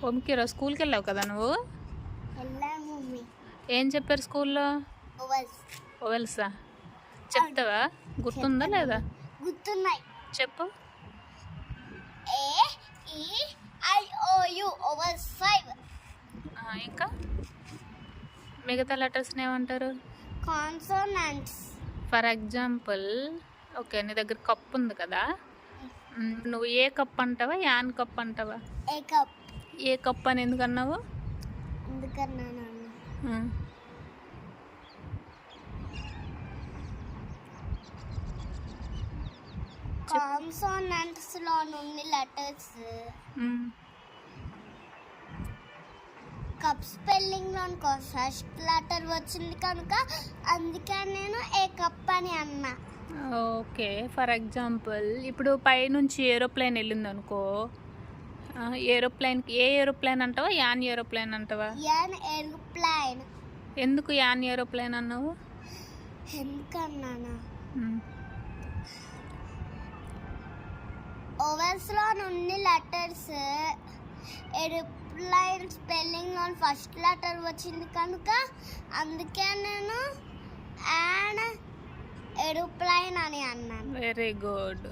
ఓంకి ఈరోజు స్కూల్కి వెళ్ళావు కదా నువ్వు? ఏం చెప్పారు స్కూల్లో? ఓవెల్సా చెప్తావా? గుర్తుందా లేదా? గుర్తున్నాయి. చెప్పు. AEIOU vowels 5. ఇంకా మిగతా లెటర్స్ని ఏమంటారు? కాన్సోనెంట్స్. ఫర్ ఎగ్జాంపుల్, ఓకే, నీ దగ్గర కప్ ఉంది కదా, నువ్వు ఏ కప్ అంటావా యాన్ కప్ అంటావా? A cup. ఏ కప్ అని ఎందుకు అన్నావు? ఎందుకన్నాను? కాన్సోనెంట్స్ లో నుండి లెటర్స్ కప్ స్పెల్లింగ్ లో ఫస్ట్ లెటర్ వచ్చింది కనుక అందుకే నేను ఏ కప్ అని అన్నా. ఓకే, ఫర్ ఎగ్జాంపుల్ ఇప్పుడు పైనుంచి ఏరోప్లేన్ వెళ్ళింది అనుకో, ఏరోప్లేన్కి ఏ ఏరోప్లేన్ అంటావా యాన్ ఏరోప్లేన్ అంటావా? An aeroplane. ఎందుకు యాన్ ఏరోప్లేన్ అన్నావు? ఎందుకన్నానా? ఓవెల్స్ లో నుండి లెటర్స్ ఏరోప్లేన్ స్పెల్లింగ్ లో ఫస్ట్ లెటర్ వచ్చింది కనుక అందుకే నేను యాన్ ఏరోప్లేన్ అని అన్నాను. Very good.